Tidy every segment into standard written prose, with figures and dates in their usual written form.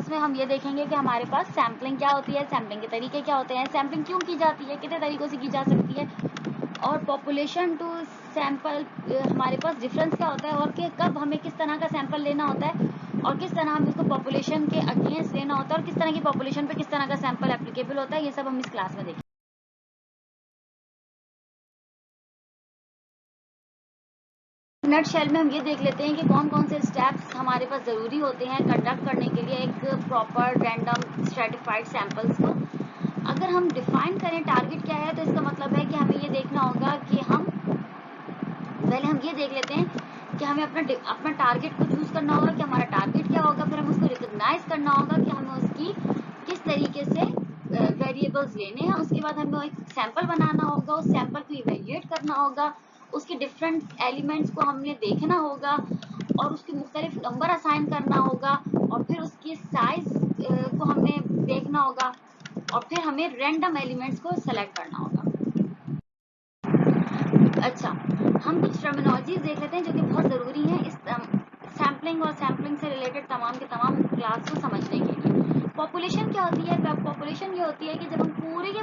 जिसमें हम ये देखेंगे कि हमारे पास सैम्पलिंग क्या होती है, सैम्पलिंग के तरीके क्या होते हैं, सैम्पलिंग क्यों की जाती है, कितने तरीकों से की जा सकती है, और पॉपुलेशन टू सैंपल हमारे पास डिफरेंस क्या होता है, और कि कब हमें किस तरह का सैंपल लेना होता है और किस तरह हमें उसको पॉपुलेशन के अगेंस्ट लेना होता है और किस तरह की पॉपुलेशन पे किस तरह का सैंपल एप्लीकेबल होता है, ये सब हम इस क्लास में देखेंगे। नट शेल में हम ये देख लेते हैं कि कौन कौन से स्टेप्स हमारे पास ज़रूरी होते हैं कंडक्ट करने के लिए एक प्रॉपर रैंडम स्ट्रेटिफाइड सैंपल्स को। अगर हम डिफाइन करें टारगेट क्या है, तो इसका मतलब है कि हमें ये देखना होगा कि हम ये देख लेते हैं कि हमें अपना टारगेट को चूज करना होगा कि हमारा टारगेट क्या होगा, फिर हमें उसको रिकॉग्नाइज करना होगा कि हमें उसकी किस तरीके से वेरिएबल्स लेने हैं। उसके बाद हमें एक सैंपल बनाना होगा, उस सैंपल को इवेल्युएट करना होगा, उसके डिफरेंट एलिमेंट्स को हमने देखना होगा और उसके मुख्तलिफ नंबर असाइन करना होगा और फिर उसकी साइज को हमने देखना होगा और फिर हमें रैंडम एलिमेंट्स को सेलेक्ट करना होगा। अच्छा, हम कुछ टर्मिनोलॉजीज देख लेते हैं जो कि बहुत ज़रूरी हैं इस सैम्पलिंग और सैम्पलिंग से रिलेटेड तमाम के तमाम क्लास को समझने के लिए। पॉपुलेशन क्या होती है? पॉपुलेशन ये होती है कि जब हम पूरे के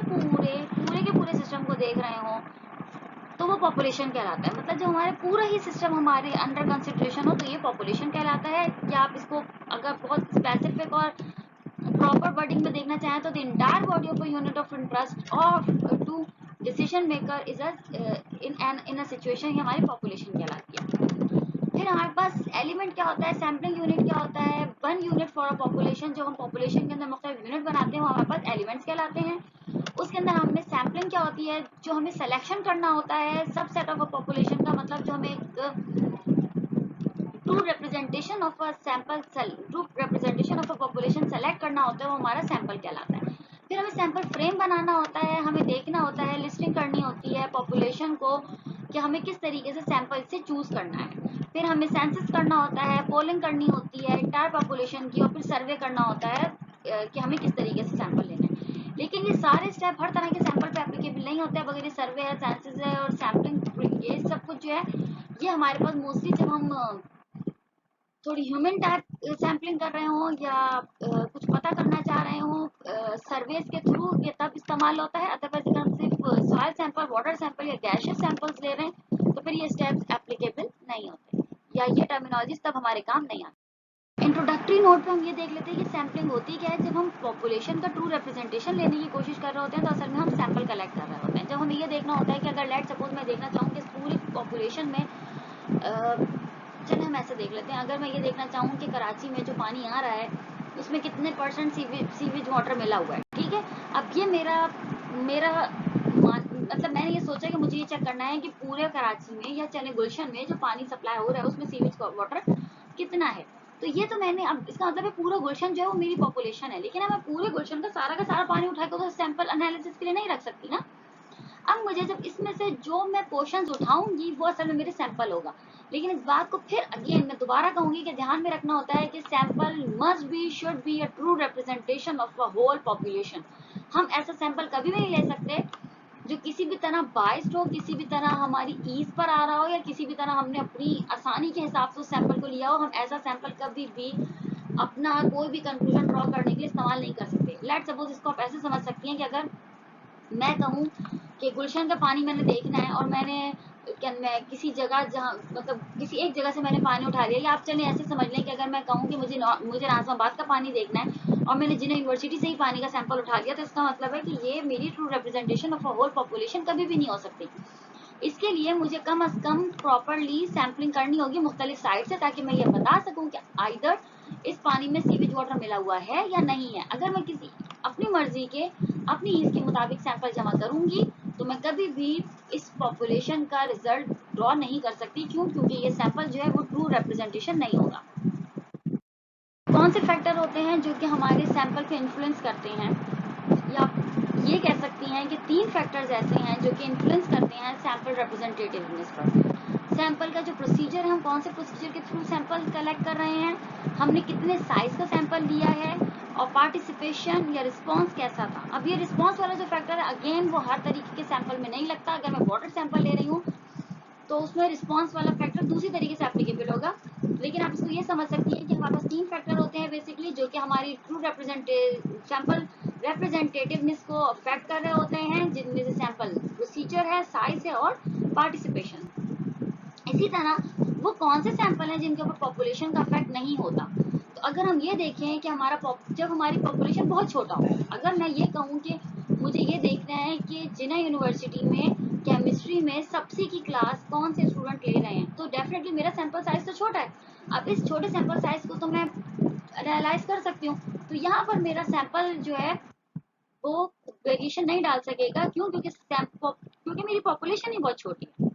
पूरे सिस्टम को देख रहे हों तो वो पॉपुलेशन कहलाता है। मतलब जब हमारे पूरा ही सिस्टम हमारे अंडर कंसिडरेशन हो तो ये पॉपुलेशन कहलाता है। या आप इसको अगर बहुत स्पेसिफिक और प्रॉपर वर्डिंग में देखना चाहें तो the entire body of a unit of interest और to decision maker is in a situation, ये हमारी पॉपुलेशन कहलाती है। फिर हमारे पास एलिमेंट क्या होता है, सैम्पलिंग यूनिट क्या होता है, one unit for a population. जो हम पॉपुलेशन के अंदर मुख्तलिफ यूनिट बनाते हैं वो हमारे पास एलिमेंट्स कहलाते हैं। उसके अंदर हमने सैम्पलिंग क्या होती है, जो हमें सिलेक्शन करना होता है सबसेट ऑफ अ पॉपुलेशन का, मतलब जो हमें true representation of a sample true representation of a population select करना होता है, वो हमारा सैंपल कहलाता है। फिर हमें सैंपल फ्रेम बनाना होता है, हमें देखना होता है, लिस्टिंग करनी होती है पॉपुलेशन को कि हमें किस तरीके से सैंपल से चूज करना है। फिर हमें सेंसस करना होता है, पोलिंग करनी होती है इंटायर पॉपुलेशन की और फिर सर्वे करना होता है कि हमें किस तरीके से सैंपल लेना है। लेकिन ये सारे स्टेप हर तरह के सैंपल पे एप्लीकेबल नहीं होते हैं। अगर ये सर्वे है, सेंसस है और सैम्पलिंग, ये सब कुछ जो है ये हमारे पास मोस्टली जब हम थोड़ी ह्यूमन टाइप सैम्पलिंग कर रहे हो या कुछ पता करना चाह रहे हो सर्वेस के थ्रू, ये तब इस्तेमाल होता है। अदरवाइज अगर हम सिर्फ सॉइल सैंपल, वाटर सैंपल या गैशियस सैंपल्स ले रहे हैं तो फिर ये स्टेप्स एप्लीकेबल नहीं होते या ये टर्मिनोलॉजीज तब हमारे काम नहीं आती। इंट्रोडक्टरी नोट पे हम ये देख लेते हैं कि सैम्पलिंग होती क्या है। जब हम पॉपुलेशन का ट्रू रिप्रेजेंटेशन लेने की कोशिश कर रहे होते हैं तो असल में हम सैंपल कलेक्ट कर रहे होते हैं। जब हमें ये देखना होता है कि अगर लेट सपोज मैं देखना चाहूँ कि पूरी पॉपुलेशन में चलिए हम ऐसे देख लेते हैं, अगर मैं ये देखना चाहूँ कि कराची में जो पानी आ रहा है उसमें कितने % सीवेज वाटर मिला हुआ है, ठीक है। अब ये मेरा मेरा मतलब मैंने ये सोचा कि मुझे ये चेक करना है कि पूरे कराची में या चले गुलशन में जो पानी सप्लाई हो रहा है उसमें सीवेज वाटर कितना है। तो ये तो मैंने, अब इसका मतलब है पूरा गुलशन जो है वो मेरी पॉपुलेशन है, लेकिन अब मैं पूरे गुलशन का सारा पानी उठा के तो सैंपल एनालिसिस के लिए नहीं रख सकती ना। अब मुझे जब इसमें से जो मैं पोर्शंस उठाऊंगी वो असल में मेरे सैंपल होगा। लेकिन इस बात को फिर अगेन मैं दोबारा कहूंगी कि ध्यान में रखना होता है कि sample must be should be a true representation of a whole population. हम ऐसा सैंपल कभी भी नहीं ले सकते जो किसी भी तरह बाइस्ड हो, किसी भी तरह हमारी ईज पर आ रहा हो या किसी भी तरह हमने अपनी आसानी के हिसाब से उस सैंपल को लिया हो। हम ऐसा सैंपल कभी भी अपना कोई भी कंक्लूजन ड्रॉ करने के लिए इस्तेमाल नहीं कर सकते। लेट सपोज इसको आप ऐसे समझ सकती हैं कि अगर मैं कहूँ कि गुलशन का पानी मैंने देखना है और मैं किसी जगह जहाँ मतलब किसी एक जगह से मैंने पानी उठा लिया, या आप चलें ऐसे समझ लें कि अगर मैं कहूँ कि मुझे नाज़िमाबाद का पानी देखना है और मैंने जिन्हें यूनिवर्सिटी से ही पानी का सैंपल उठा लिया, तो इसका मतलब है कि ये मेरी true representation of a whole population कभी भी नहीं हो सकती। इसके लिए मुझे कम से कम प्रॉपरली सैम्पलिंग करनी होगी मुख्तलिफ साइड से, ताकि मैं ये बता सकूं कि आइदर इस पानी में सीवेज वाटर मिला हुआ है या नहीं है। अगर मैं किसी अपनी मर्जी के अपनी ईज के मुताबिक सैंपल जमा करूंगी तो मैं कभी भी इस पॉपुलेशन का रिजल्ट ड्रॉ नहीं कर सकती। क्यों? क्योंकि ये सैंपल जो है वो ट्रू रिप्रेजेंटेशन नहीं होगा। कौन से फैक्टर होते हैं जो कि हमारे सैंपल पे इन्फ्लुएंस करते हैं, या ये कह सकती हैं कि 3 फैक्टर्स ऐसे हैं जो कि इन्फ्लुएंस करते हैं सैंपल रिप्रेजेंटेटिवनेस पर। सैंपल का जो प्रोसीजर है, हम कौन से प्रोसीजर के थ्रू सैंपल कलेक्ट कर रहे हैं, हमने कितने साइज का सैंपल लिया है, और पार्टिसिपेशन या रिस्पॉन्स कैसा था। अब ये रिस्पॉन्स वाला जो फैक्टर है अगेन वो हर तरीके के सैंपल में नहीं लगता। अगर मैं वाटर सैंपल ले रही हूँ तो उसमें रिस्पॉन्स वाला फैक्टर दूसरी तरीके से एप्लीकेबल होगा। लेकिन आप इसको ये समझ सकती हैं कि हमारे पास 3 फैक्टर होते हैं बेसिकली, जो कि हमारी ट्रू सैंपल रिप्रेजेंटेटिवनेस को अफेक्ट कर रहे होते हैं, जिनमें से सैंपल प्रोसीजर है, साइज है और पार्टिसिपेशन। इसी तरह वो कौन से सैंपल हैं जिनके ऊपर पॉपुलेशन का इफेक्ट नहीं होता। तो अगर हम ये देखें कि जब हमारी पॉपुलेशन बहुत छोटा हो, अगर मैं ये कहूँ कि मुझे ये देखना है कि जिना यूनिवर्सिटी में केमिस्ट्री में सबसे की क्लास कौन से स्टूडेंट ले रहे हैं, तो डेफिनेटली मेरा सैंपल साइज तो छोटा है। अब इस छोटे सैंपल साइज को तो मैं एनालाइज कर सकती हूँ, तो यहाँ पर मेरा सैंपल जो है वो वेरिएशन नहीं डाल सकेगा। क्यों? क्योंकि मेरी पॉपुलेशन ही बहुत छोटी है,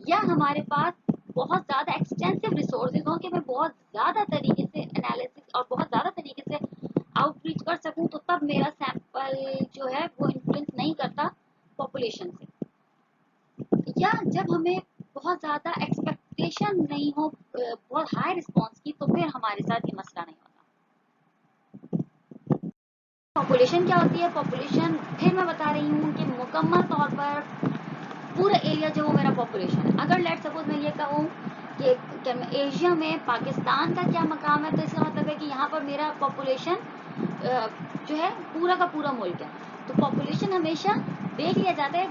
या हमारे पास बहुत ज्यादा एक्सटेंसिव रिसोर्सेज हो कि मैं बहुत ज्यादा तरीके से एनालिसिस और बहुत ज्यादा तरीके से आउटरीच कर सकूं, तो तब मेरा सैंपल जो है वो इन्फ्लुएंस नहीं करता पॉपुलेशन से। या जब हमें बहुत ज्यादा एक्सपेक्टेशन नहीं हो बहुत हाई रिस्पॉन्स की, तो फिर हमारे साथ ये मसला नहीं होता। पॉपुलेशन क्या होती है? पॉपुलेशन फिर मैं बता रही हूँ कि मुकम्मल तौर पर पूरा एरिया जो मेरा पॉपुलेशन है। अगर लेट सपोज मैं ये कहूँ कि एशिया में पाकिस्तान का क्या मकाम है, तो इसका मतलब है कि यहाँ पर मेरा पॉपुलेशन जो है पूरा का पूरा मुल्क है। तो पॉपुलेशन हमेशा देख लिया जाता है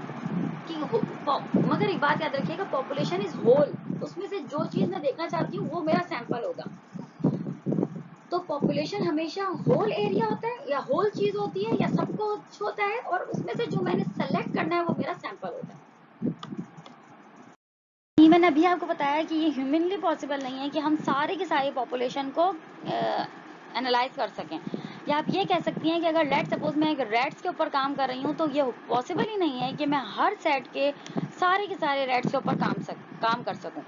कि मगर एक बात याद रखिएगा, पॉपुलेशन इज होल। उसमें से जो चीज मैं देखना चाहती हूँ वो मेरा सैंपल होगा। तो पॉपुलेशन हमेशा होल एरिया होता है या होल चीज होती है या सब कुछ होता है, और उसमें से जो मैंने सेलेक्ट करना है वो मेरा सैंपल होता है। मैंने अभी आपको बताया कि ये ह्यूमनली पॉसिबल नहीं है कि हम सारे के सारे पॉपुलेशन को एनालाइज कर सकें। या आप ये कह सकती हैं कि अगर लेट सपोज मैं रेट्स के ऊपर काम कर रही हूँ, तो ये पॉसिबल ही नहीं है कि मैं हर सेट के सारे रेट्स के ऊपर काम कर सकूं।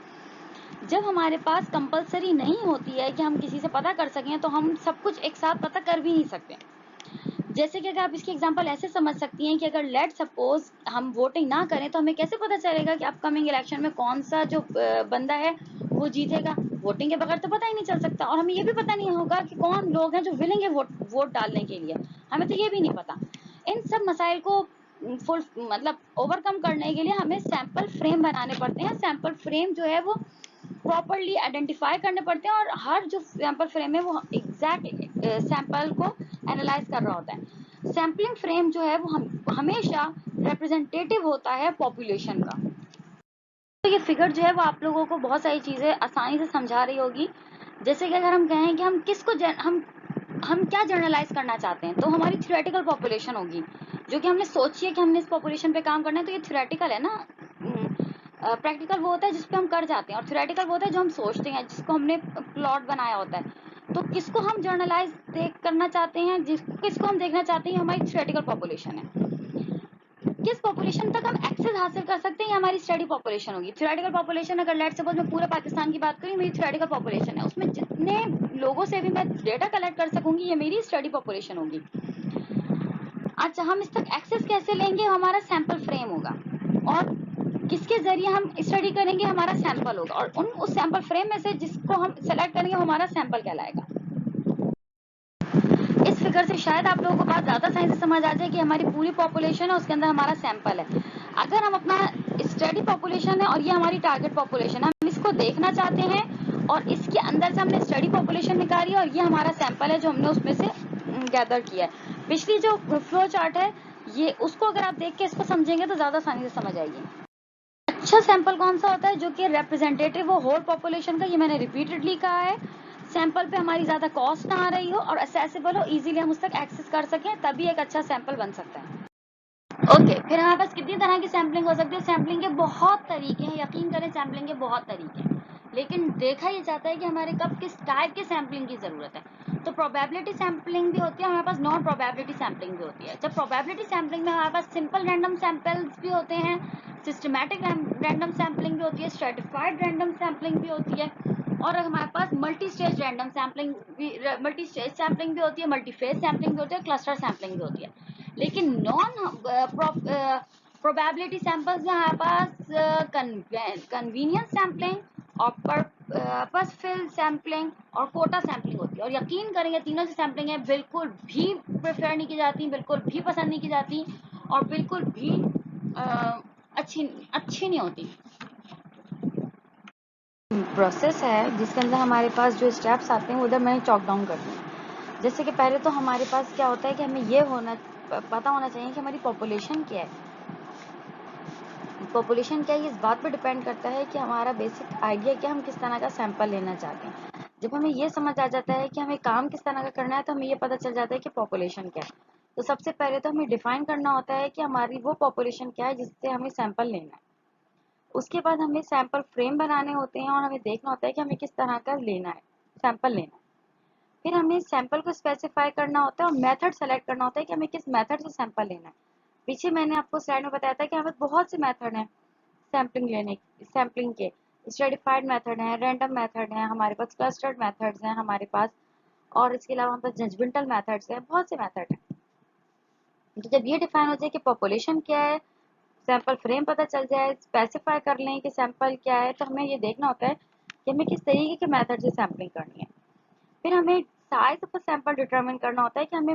जब हमारे पास कंपलसरी नहीं होती है कि हम किसी से पता कर सकें, तो हम सब कुछ एक साथ पता कर भी नहीं सकते। जैसे कि अगर आप इसकी एग्जांपल ऐसे समझ सकती हैं कि अगर लेट सपोज हम वोटिंग ना करें, तो हमें कैसे पता चलेगा कि अपकमिंग इलेक्शन में कौन सा जो बंदा है वो जीतेगा? वोटिंग के बगैर तो पता ही नहीं चल सकता। और हमें ये भी पता नहीं होगा कि कौन लोग हैं जो विलिंग है वोट डालने के लिए, हमें तो ये भी नहीं पता। इन सब मसाइल को फुल मतलब ओवरकम करने के लिए हमें सैंपल फ्रेम बनाने पड़ते हैं। सैंपल फ्रेम जो है वो प्रॉपरली आइडेंटिफाई करने पड़ते हैं, और हर जो सैंपल फ्रेम है वो एग्जैक्ट सैंपल को एनालाइज कर रहा होता है। सैम्पलिंग फ्रेम जो है वो हमेशा रिप्रेजेंटेटिव होता है पॉपुलेशन का। तो ये फिगर जो है वो आप लोगों को बहुत सारी चीजें आसानी से समझा रही होगी। जैसे कि अगर हम कहें कि हम क्या जर्नलाइज करना चाहते हैं, तो हमारी थ्योरेटिकल पॉपुलेशन होगी, जो कि हमने सोची है कि हमने इस पॉपुलेशन पे काम करना है। तो ये थ्योरेटिकल है ना। प्रैक्टिकल वो होता है जिसपे हम कर जाते हैं, और थ्योरेटिकल वो होता है जो हम सोचते हैं, जिसको हमने प्लॉट बनाया होता है। तो किसको हम जर्नलाइज करना चाहते हैं, किसको हम देखना चाहते हैं, हमारी थ्योरेटिकल पॉपुलेशन है। किस पॉपुलेशन तक हम एक्सेस हासिल कर सकते हैं, ये हमारी स्टडी पॉपुलेशन होगी। थ्योरेटिकल पॉपुलेशन अगर लेट सपोज मैं पूरे पाकिस्तान की बात करूँ, मेरी थ्योरेटिकल पॉपुलेशन है, उसमें जितने लोगों से भी मैं डेटा कलेक्ट कर सकूंगी, ये मेरी स्टडी पॉपुलेशन होगी। अच्छा, हम इस तक एक्सेस कैसे लेंगे? हमारा सैंपल फ्रेम होगा, और किसके जरिए हम स्टडी करेंगे? हमारा सैंपल होगा, और उस सैंपल फ्रेम में से जिसको हम सेलेक्ट करेंगे वो हमारा सैंपल कहलाएगा। इस फिगर से शायद आप लोगों को बात ज्यादा साइंस से समझ आ जाए कि हमारी पूरी पॉपुलेशन है, उसके अंदर हमारा सैंपल है। अगर हम अपना स्टडी पॉपुलेशन है और ये हमारी टारगेट पॉपुलेशन है, हम इसको देखना चाहते हैं, और इसके अंदर से हमने स्टडी पॉपुलेशन निकाली है, और ये हमारा सैंपल है जो हमने उसमें से गैदर किया है। पिछली जो फ्लो चार्ट है, ये उसको अगर आप देख के इसको समझेंगे तो ज्यादा आसानी से समझ आएगी। अच्छा सैंपल कौन सा होता है जो कि रिप्रेजेंटेटिव हो होल पॉपुलेशन का? ये मैंने रिपीटेडली कहा है। सैंपल पे हमारी ज्यादा कॉस्ट ना आ रही हो, और असेसिबल हो, इजीली हम उस तक एक्सेस कर सकें, तभी एक अच्छा सैंपल बन सकता है। ओके, फिर हमारे पास कितनी तरह की सैम्पलिंग हो सकती है? सैम्पलिंग के बहुत तरीके हैं, यकीन करें सैम्पलिंग के बहुत तरीके हैं, लेकिन देखा ये जाता है कि हमारे कब किस टाइप के सैम्पलिंग की जरूरत है। तो प्रोबेबिलिटी सैम्पलिंग भी होती है, हमारे पास नॉन प्रोबेबिलिटी सैम्पलिंग भी होती है। जब प्रोबेबिलिटी सैम्पलिंग में हमारे पास सिंपल रैंडम सैंपल्स भी होते हैं, सिस्टमैटिक रैंडम सैम्पलिंग भी होती है, स्ट्रेटिफाइड रैंडम सैम्पलिंग भी होती है, और हमारे पास मल्टी स्टेज रैंडम सैम्पलिंग भी, मल्टी स्टेज सैम्पलिंग भी होती है, मल्टी फेज सैम्पलिंग भी होती है, क्लस्टर सैम्पलिंग भी होती है। लेकिन नॉन प्रोबेबिलिटी सैंपल्स में हमारे पास कन्वीनियंस सैम्पलिंग और पर्पसफुल सैम्पलिंग और कोटा सैम्पलिंग होती है। और यकीन करेंगे तीनों से सैम्पलिंग है बिल्कुल भी प्रेफर नहीं की जाती, बिल्कुल भी पसंद नहीं की जाती, और बिल्कुल भी अच्छी नहीं होती। प्रोसेस है जिसके अंदर हमारे पास जो स्टेप्स आते हैं उधर मैंने चॉक डाउन कर दिए। जैसे कि पहले तो हमारे पास क्या होता है कि हमें ये पता होना चाहिए कि हमारी पॉपुलेशन क्या है। पॉपुलेशन क्या है इस बात पर डिपेंड करता है कि हमारा बेसिक आइडिया क्या, हम किस तरह का सैंपल लेना चाहते हैं। जब हमें ये समझ आ जाता है कि हमें काम किस तरह का करना है तो हमें ये पता चल जाता है कि पॉपुलेशन क्या है। तो सबसे पहले तो हमें डिफाइन करना होता है कि हमारी वो पॉपुलेशन क्या है जिससे हमें सैंपल लेना है। उसके बाद हमें सैंपल फ्रेम बनाने होते हैं और हमें देखना होता है कि हमें किस तरह का लेना है, सैंपल लेना है। फिर हमें सैंपल को स्पेसिफाई करना होता है और मेथड सेलेक्ट करना होता है कि हमें किस मेथड से सैंपल लेना है। पीछे मैंने आपको स्लाइड में बताया था कि हमें बहुत से मेथड हैं सैम्पलिंग के। स्ट्रेटिफाइड मेथड है, रैंडम मेथड है, हमारे पास क्लस्टर्ड मेथड्स हैं हमारे पास, और इसके अलावा हमारे पास जजमेंटल मेथड्स हैं, बहुत से मेथड हैं। तो जब ये डिफाइन हो जाए कि पॉपुलेशन क्या है, सैंपल फ्रेम पता चल जाए, स्पेसिफाई कर लें कि सैंपल क्या है, तो हमें ये देखना होता है कि हमें किस तरीके के मेथड से सैम्पलिंग करनी है। फिर हमें साइज ऑफ सैंपल डिटरमिन करना होता है कि हमें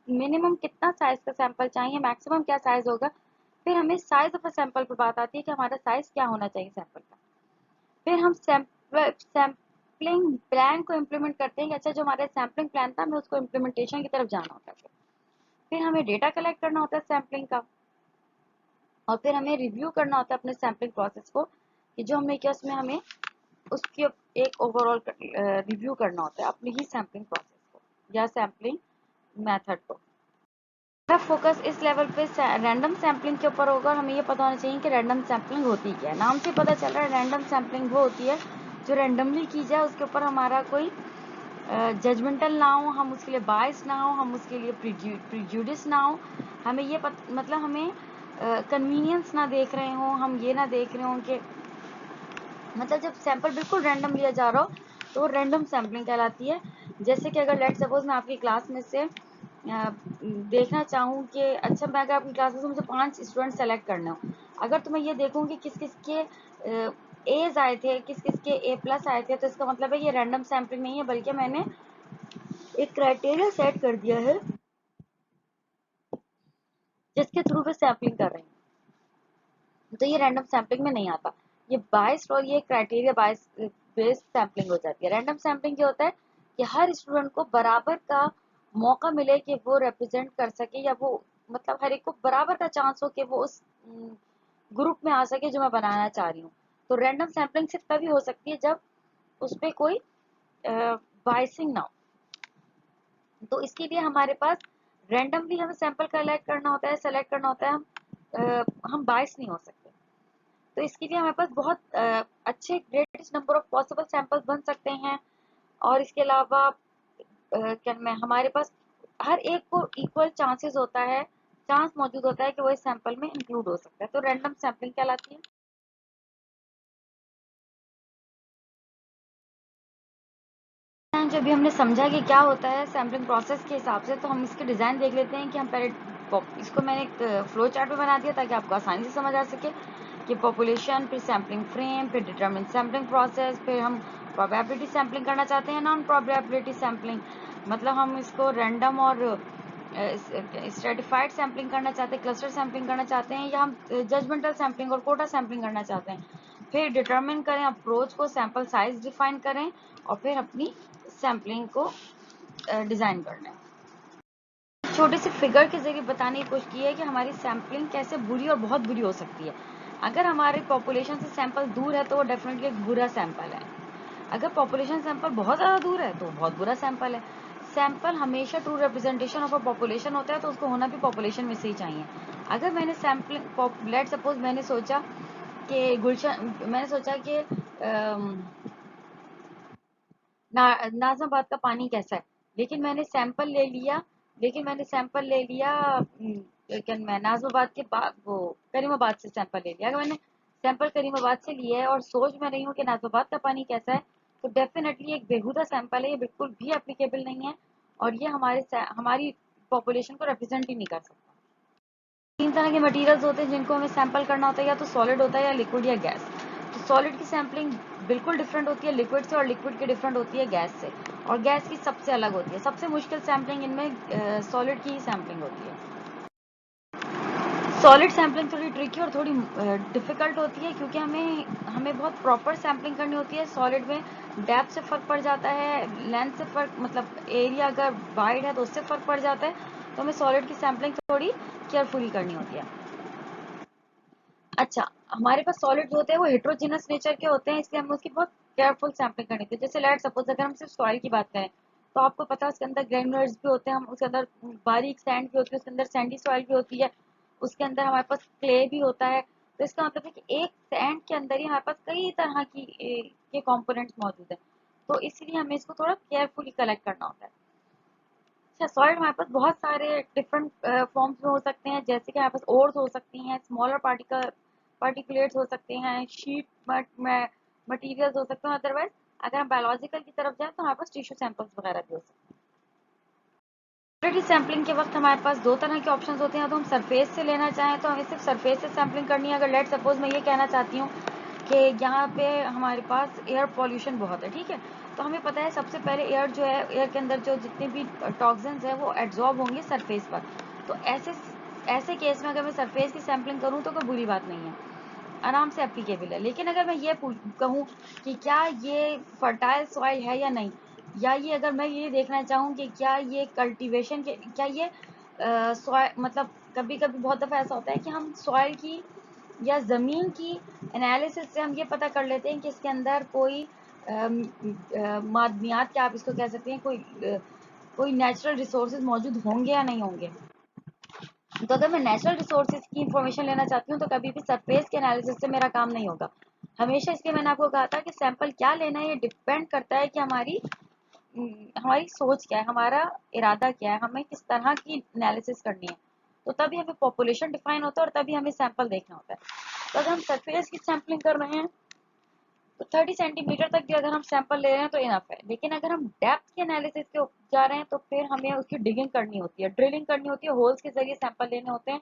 मिनिमम कितना साइज का सैंपल चाहिए, मैक्सिमम क्या साइज होगा। फिर हमें साइज ऑफ सैंपल पर बात आती है कि हमारा साइज क्या होना चाहिए सैंपल का। फिर हम सैम्पलिंग प्लान को इम्प्लीमेंट करते हैं कि अच्छा जो हमारा सैम्पलिंग प्लान था हमें उसको इम्प्लीमेंटेशन की तरफ जाना होता है। फिर हमें डेटा कलेक्ट करना होता है सैम्पलिंग का, और फिर हमें रिव्यू करना होता है अपने सैम्पलिंग प्रोसेस को कि जो हमने किया उसमें हमें उसकी एक ओवरऑल रिव्यू करना होता है अपनी ही सैम्पलिंग प्रोसेस को या सैम्पलिंग मेथड को। मेरा फोकस इस लेवल पे रैंडम सैम्पलिंग के ऊपर होगा और हमें ये पता होना चाहिए कि रैंडम सैम्पलिंग होती क्या है। नाम से पता चल रहा है रैंडम सैम्पलिंग वो होती है जो रैंडमली की जाए, उसके ऊपर हमारा कोई जजमेंटल ना हो, हम उसके लिए बायस ना हो, हम उसके लिए प्रिजुडिस ना हो, हमें ये मतलब हमें कन्वीनियंस ना देख रहे हो, हम ये ना देख रहे हो कि मतलब जब सैंपल बिल्कुल रैंडम लिया जा रहा हो तो वो रैंडम सैम्पलिंग कहलाती है। जैसे कि अगर लेट सपोज मैं आपकी क्लास में से देखना चाहूँ कि अच्छा मैं अगर आपकी क्लास में से मुझे 5 स्टूडेंट सेलेक्ट करने हो, अगर तो मैं ये देखूँ कि किस किस के एज आए थे, किस किस के ए प्लस आए थे, तो इसका मतलब है ये रैंडम सैम्पलिंग नहीं है बल्कि मैंने एक क्राइटेरिया सेट कर दिया है जिसके थ्रू पे सैम्पलिंग कर रहे हैं। तो ये रैंडम सैम्पलिंग में नहीं आता, ये बायस्ड और ये क्राइटेरिया बायस बेस्ड सैम्पलिंग हो जाती है। रैंडम सैम्पलिंग क्या होता है कि हर स्टूडेंट को बराबर का मौका मिले कि वो रिप्रेजेंट कर सके, या वो मतलब हर एक को बराबर का चांस हो कि वो उस ग्रुप में आ सके जो मैं बनाना चाह रही हूँ। तो रैंडम सैम्पलिंग सिर्फ तभी हो सकती है जब उस पर कोई बायसिंग ना हो। तो इसके लिए हमारे पास रैंडमली हमें सैंपल कलेक्ट करना होता है, सेलेक्ट करना होता है, हम बायस नहीं हो सकते। तो इसके लिए हमारे पास बहुत अच्छे greatest number of possible samples बन सकते हैं। और इसके अलावा क्या मैं हमारे पास हर एक को इक्वल चांसेस होता है, चांस मौजूद होता है कि वो इस सैंपल में इंक्लूड हो सकता है। तो रैंडम सैम्पलिंग कहलाती है। जो भी हमने समझा कि क्या होता है सैम्पलिंग प्रोसेस के हिसाब से, तो हम इसके डिज़ाइन देख लेते हैं कि हम पहले इसको मैंने एक फ्लो चार्ट में बना दिया ताकि आपको आसानी से समझ आ सके कि पॉपुलेशन, फिर सैम्पलिंग फ्रेम, फिर डिटरमिन सैम्पलिंग प्रोसेस, फिर हम प्रोबेबिलिटी सैम्पलिंग करना चाहते हैं, नॉन प्रोबेबिलिटी सैम्पलिंग मतलब हम इसको रैंडम और स्ट्रेटिफाइड सैम्पलिंग करना चाहते हैं, क्लस्टर सैम्पलिंग करना चाहते हैं, या हम जजमेंटल सैम्पलिंग और कोटा सैम्पलिंग करना चाहते हैं। फिर डिटरमिन करें अप्रोच को, सैंपल साइज डिफाइन करें और फिर अपनी सैम्पलिंग को डिज़ाइन करना है। छोटे से फिगर के जरिए बताने की कोशिश की है कि हमारी सैम्पलिंग कैसे बुरी और बहुत बुरी हो सकती है। अगर हमारे पॉपुलेशन से सैंपल दूर है तो वो डेफिनेटली एक बुरा सैंपल है। अगर पॉपुलेशन सैंपल बहुत ज़्यादा दूर है तो बहुत बुरा सैंपल है। सैंपल हमेशा true representation of a population होता है, तो उसको होना भी पॉपुलेशन में से ही चाहिए। अगर मैंने सैम्पलिंग लेट सपोज मैंने सोचा कि नाज़िमाबाद का पानी कैसा है, लेकिन मैंने सैंपल ले लिया लेकिन मैं नाज़िमाबाद के बाद वो करीमाबाद से सैंपल ले लिया। अगर मैंने सैंपल करीमाबाद से लिया है और सोच में रही हूँ कि नाज़िमाबाद का पानी कैसा है, तो डेफिनेटली एक बेहुदा सैंपल है, ये बिल्कुल भी एप्लीकेबल नहीं है और ये हमारी पॉपुलेशन को रिप्रेजेंट ही नहीं कर सकता। 3 तरह के मटेरियल्स होते हैं जिनको हमें सैंपल करना होता है, या तो सॉलिड होता है या लिक्विड या गैस। तो सॉलिड की सैंपलिंग बिल्कुल डिफरेंट होती है लिक्विड से, और लिक्विड की डिफरेंट होती है गैस से, और गैस की सबसे अलग होती है। सबसे मुश्किल सैंपलिंग इनमें सॉलिड की ही सैंपलिंग होती है। सॉलिड सैम्पलिंग थोड़ी ट्रिकी और थोड़ी डिफिकल्ट होती है, क्योंकि हमें बहुत प्रॉपर सैम्पलिंग करनी होती है। सॉलिड में डेप्थ से फ़र्क पड़ जाता है, लेंथ से फ़र्क, मतलब एरिया अगर वाइड है तो उससे फ़र्क पड़ जाता है, तो हमें सॉलिड की सैम्पलिंग थोड़ी केयरफुली करनी होती है। अच्छा, हमारे पास सॉलिड जो होते हैं वो हेट्रोजीनस नेचर के होते हैं, इसलिए हमें उसकी बहुत केयरफुल सैम्पलिंग करनी होती है। जैसे लेट सपोज अगर हम सिर्फ सॉइल की बात करें, तो आपको पता है उसके अंदर ग्रेनुलर्स भी होते हैं, हम उसके अंदर बारीक सैंड भी होती है, उसके अंदर सैंडी सॉइल भी होती है, उसके अंदर हमारे पास क्ले भी होता है। तो इसका मतलब है कि एक सैंड के अंदर ही हमारे पास कई तरह की के कंपोनेंट्स मौजूद है, तो इसलिए हमें इसको थोड़ा केयरफुली कलेक्ट करना होता है। अच्छा, सॉलिड हमारे पास बहुत सारे डिफरेंट फॉर्म्स में हो सकते हैं, जैसे कि हमारे पास ओर्स हो सकती हैं, स्मॉलर पार्टिकुलेट्स हो सकते हैं, शीट मटेरियल्स हो सकते हैं। अदरवाइज अगर हम बायोलॉजिकल की तरफ जाएं तो हमारे पास टिश्यू सैंपल्स वगैरह भी हो सकते हैं। ऑलरेडी सैम्पलिंग के वक्त हमारे पास दो तरह के ऑप्शंस होते हैं, तो हम सरफेस से लेना चाहें तो हमें सिर्फ सरफेस से सैम्पलिंग करनी है। अगर लेट सपोज मैं ये कहना चाहती हूँ कि यहाँ पे हमारे पास एयर पॉल्यूशन बहुत है, ठीक है, तो हमें पता है सबसे पहले एयर जो है, एयर के अंदर जो जितने भी टॉक्सिन्स है वो एब्जॉर्ब होंगे सरफेस पर। तो ऐसे ऐसे केस में अगर मैं सरफेस की सैम्पलिंग करूँ तो कोई बुरी बात नहीं है, आराम से एप्लीकेबल है। लेकिन अगर मैं ये कहूँ कि क्या ये फर्टाइल सॉइल है या नहीं, या ये अगर मैं ये देखना चाहूँ कि क्या ये कल्टीवेशन के, क्या ये सॉइल, मतलब कभी कभी बहुत दफ़ा ऐसा होता है कि हम सॉइल की या ज़मीन की एनालिसिस से हम ये पता कर लेते हैं कि इसके अंदर कोई मादनियात, क्या आप इसको कह सकते हैं, कोई नेचुरल रिसोर्सेज मौजूद होंगे या नहीं होंगे। तो अगर मैं नेचुरल रिसोर्सेज की इंफॉर्मेशन लेना चाहती हूँ तो कभी भी सरफेस के एनालिसिस से मेरा काम नहीं होगा हमेशा। इसलिए मैंने आपको कहा था कि सैंपल क्या लेना है ये डिपेंड करता है कि हमारी सोच क्या है, हमारा इरादा क्या है, हमें किस तरह की एनालिसिस करनी है। तो तभी हमें पॉपुलेशन डिफाइन होता है और तभी हमें सैंपल देखना होता है। तो अगर हम सरफेस की सैंपलिंग कर रहे हैं तो 30 सेंटीमीटर तक भी अगर हम सैंपल ले रहे हैं तो इनफ है। लेकिन अगर हम डेप्थ के एनालिसिस के जा रहे हैं तो फिर हमें उसकी डिगिंग करनी होती है, ड्रिलिंग करनी होती है, होल्स के जरिए सैंपल लेने होते हैं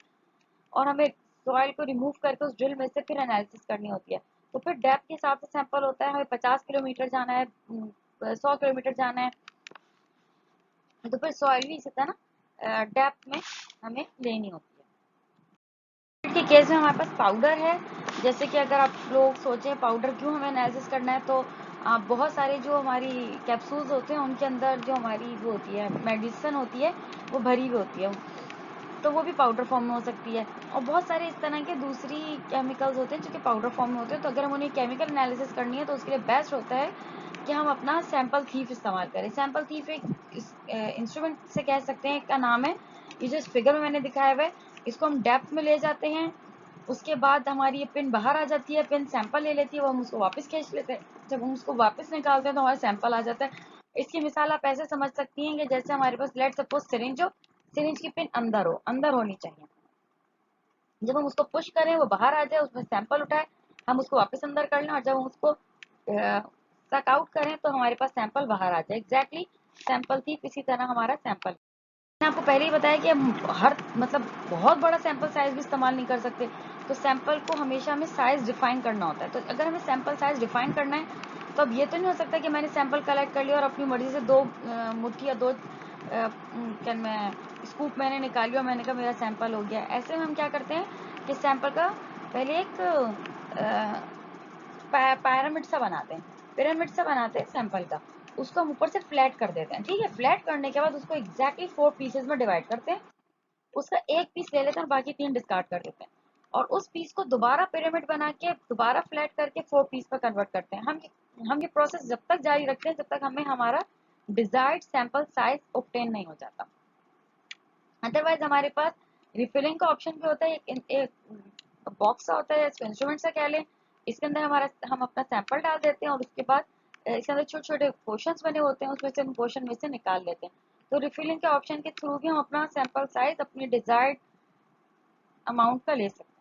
और हमें सॉइल को रिमूव करके उस ड्रिल में से फिर एनालिसिस करनी होती है। तो फिर डेप्थ के हिसाब से सैंपल होता है, हमें 50 किलोमीटर जाना है, 100 किलोमीटर जाना है, तो फिर सॉइल भी इसी तरह डेप्थ में हमें लेनी होती है। के केस में हमारे पास पाउडर है, जैसे कि अगर आप लोग सोचें पाउडर क्यों हमें एनालिसिस करना है, तो बहुत सारे जो हमारी कैप्सूल्स होते हैं उनके अंदर जो हमारी वो होती है मेडिसिन होती है वो भरी हुई होती है, तो वो भी पाउडर फॉर्म में हो सकती है। और बहुत सारे इस तरह के दूसरी केमिकल्स होते हैं जो कि पाउडर फॉर्म में होते हैं। तो अगर हम उन्हें केमिकल एनालिसिस करनी है तो उसके लिए बेस्ट होता है कि हम अपना सैंपल थीफ इस्तेमाल करें। सैंपल थीफ एक इंस्ट्रूमेंट से कह सकते हैं, का नाम है, ये जो इस फिगर में मैंने दिखाया हुआ है, इसको हम डेप्थ में ले जाते हैं, उसके बाद हमारी ये पिन बाहर आ जाती है, पिन सैंपल ले लेती है, वो हम उसको वापस खींच लेते हैं, जब हम उसको वापस निकालते हैं तो हमारा सैंपल आ जाता है। इसकी मिसाल आप ऐसे समझ सकती हैं कि जैसे हमारे पास लेट सपोज सिरिंज हो, सिरिंज की पिन अंदर होनी चाहिए, जब हम उसको पुश करें वो बाहर आ जाए, उसमें सैंपल उठाए, हम उसको वापस अंदर कर लें और जब हम उसको सक आउट करें तो हमारे पास सैंपल बाहर आ जाए। एग्जैक्टली सैंपल थी इसी तरह हमारा सैंपल। मैंने आपको पहले ही बताया कि हम हर मतलब बहुत बड़ा सैंपल साइज भी इस्तेमाल नहीं कर सकते, तो सैंपल को हमेशा हमें साइज डिफाइन करना होता है। तो अगर हमें सैंपल साइज डिफाइन करना है तो अब ये तो नहीं हो सकता कि मैंने सैंपल कलेक्ट कर लिया और अपनी मर्जी से दो मुट्ठी या दो क्या मैं स्कूप मैंने निकाल लिया और मैंने कहा मेरा सैंपल हो गया। ऐसे में हम क्या करते हैं कि सैंपल का पहले एक पैरामिड सा बनाते हैं, सैंपल का, उसको हम ऊपर से फ्लैट कर देते हैं, ठीक है। फ्लैट करने के बाद उसको एग्जैक्टली 4 पीसेस में डिवाइड करते हैं, उसका एक पीस ले लेते हैं और बाकी 3 डिस्कार्ड कर देते हैं, और उस पीस को दोबारा पिरामिड बना के दोबारा फ्लैट करके 4 पीस पर कन्वर्ट करते हैं। हम ये प्रोसेस जब तक जारी रखते हैं जब तक हमें हमारा डिजायर्ड सैंपल साइज ऑब्टेन नहीं हो जाता। अदरवाइज हमारे पास रिफिलिंग का ऑप्शन भी होता है, एक बॉक्स सा होता है, इसको इंस्ट्रूमेंट सा कह लें, इसके अंदर हम अपना सैंपल डाल देते हैं और उसके बाद इसके अंदर छोटे छोटे पोर्शंस बने होते हैं, उसमें से हम पोर्शन में से निकाल लेते हैं। तो रिफिलिंग के ऑप्शन के थ्रू भी हम अपना सैंपल साइज अपनी डिजायर्ड अमाउंट का ले सकते हैं।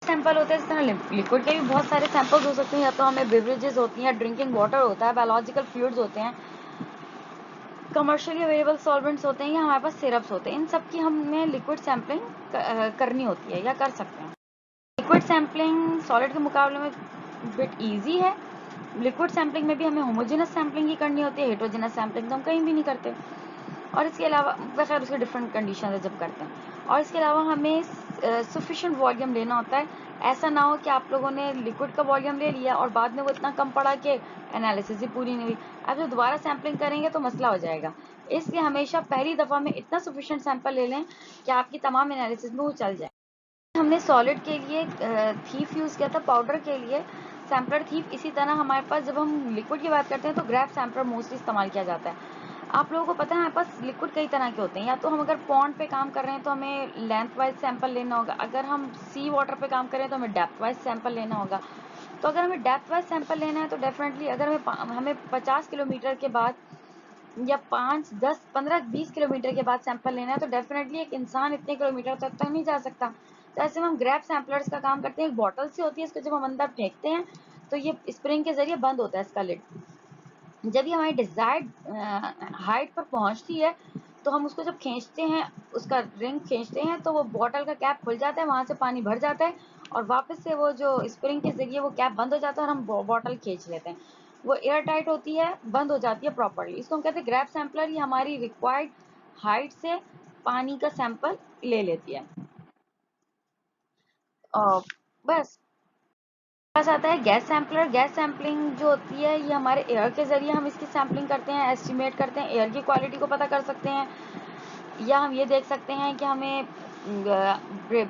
सैंपल होते हैं इस तरह लिक्विड के भी बहुत सारे सैंपल्स हो सकते हैं, या तो हमें बेवरेजेस होती हैं, ड्रिंकिंग वाटर होता है, बायोलॉजिकल फ्लूइड्स होते हैं, कमर्शियली अवेलेबल सॉल्वेंट्स होते हैं, या हमारे पास सिरप्स होते हैं। इन सब की हमें लिक्विड सैंपलिंग करनी होती है या कर सकते हैं। लिक्विड सैंपलिंग सॉलिड के मुकाबले में बिट इजी है। लिक्विड सैंपलिंग में भी हमें होमोजेनस सैंपलिंग ही करनी होती है, हेट्रोजेनस सैंपलिंग तो हम कहीं भी नहीं करते। और इसके अलावा खैर उसके डिफरेंट कंडीशन है जब करते हैं। और इसके अलावा हमें सफिशिएंट वॉल्यूम लेना होता है। ऐसा ना हो कि आप लोगों ने लिक्विड का वॉल्यूम ले लिया और बाद में वो इतना कम पड़ा कि एनालिसिस ही पूरी नहीं हुई। अब जब दोबारा सैम्पलिंग करेंगे तो मसला हो जाएगा। इसलिए हमेशा पहली दफ़ा में इतना सफिशिएंट सैंपल ले लें कि आपकी तमाम एनालिसिस में वो चल जाए। हमने सॉलिड के लिए थीफ यूज़ किया था, पाउडर के लिए सैम्पलर थीफ। इसी तरह हमारे पास जब हम लिक्विड की बात करते हैं तो ग्रैफ सैम्पलर मोस्टली इस्तेमाल किया जाता है। आप लोगों को पता है हमारे पास लिक्विड कई तरह के होते हैं। या तो हम अगर पॉन्ड पे काम कर रहे हैं तो हमें लेंथ वाइज सैंपल लेना होगा, अगर हम सी वाटर पे काम कर रहे हैं तो हमें डेप्थ वाइज सैंपल लेना होगा। तो अगर हमें डेप्थ वाइज सैंपल लेना है तो डेफिनेटली अगर हमें 50 किलोमीटर के बाद या 5, 10, 15, 20 किलोमीटर के बाद सैंपल लेना है तो डेफिनेटली एक इंसान इतने किलोमीटर तक नहीं जा सकता। तो ऐसे में हम ग्रैब सैंपलर्स का काम करते हैं। एक बॉटल सी होती है, इसको जब हम अंदर फेंकते हैं तो ये स्प्रिंग के जरिए बंद होता है इसका लिड। जब ये हमारी डिजायर्ड हाइट पर पहुंचती है तो हम उसको जब खींचते हैं, उसका रिंग खींचते हैं तो वो बॉटल का कैप खुल जाता है, वहां से पानी भर जाता है और वापस से वो जो स्प्रिंग के जरिए वो कैप बंद हो जाता है और हम बॉटल खींच लेते हैं। वो एयर टाइट होती है, बंद हो जाती है प्रॉपरली। इसको हम कहते हैं ग्रैब सैंपलर। ये हमारी रिक्वायर्ड हाइट से पानी का सैंपल ले लेती है। और बस पास आता है गैस सैंपलर। गैस सैंपलिंग जो होती है ये हमारे एयर के जरिए हम इसकी सैंपलिंग करते हैं, एस्टिमेट करते हैं, एयर की क्वालिटी को पता कर सकते हैं। या हम ये देख सकते हैं कि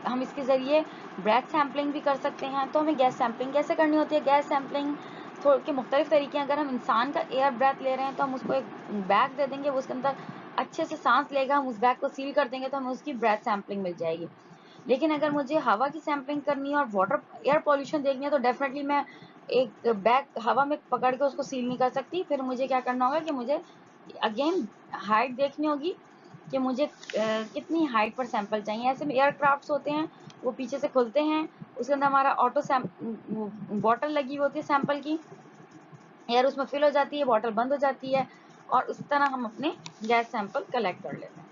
हम इसके ज़रिए ब्रेथ सैम्पलिंग भी कर सकते हैं। तो हमें गैस सैम्पलिंग कैसे करनी होती है? गैस सैम्पलिंग थोड़े के मुख्तलिफ तरीके हैं। अगर हम इंसान का एयर ब्रेथ ले रहे हैं तो हम उसको एक बैग दे देंगे, वो उसके अंदर अच्छे से सांस लेगा, हम उस बैग को सील कर देंगे तो हमें उसकी ब्रेथ सैम्पलिंग मिल जाएगी। लेकिन अगर मुझे हवा की सैम्पलिंग करनी है और वाटर एयर पॉल्यूशन देखनी है तो डेफिनेटली मैं एक बैग हवा में पकड़ के उसको सील नहीं कर सकती। फिर मुझे क्या करना होगा कि मुझे अगेन हाइट देखनी होगी कि मुझे कितनी हाइट पर सैंपल चाहिए। ऐसे में एयरक्राफ्ट्स होते हैं, वो पीछे से खुलते हैं, उसके अंदर हमारा ऑटो बॉटल लगी हुई होती है सैंपल की, एयर उसमें फिल हो जाती है, बॉटल बंद हो जाती है और उस तरह हम अपने गैस सैंपल कलेक्ट कर लेते हैं।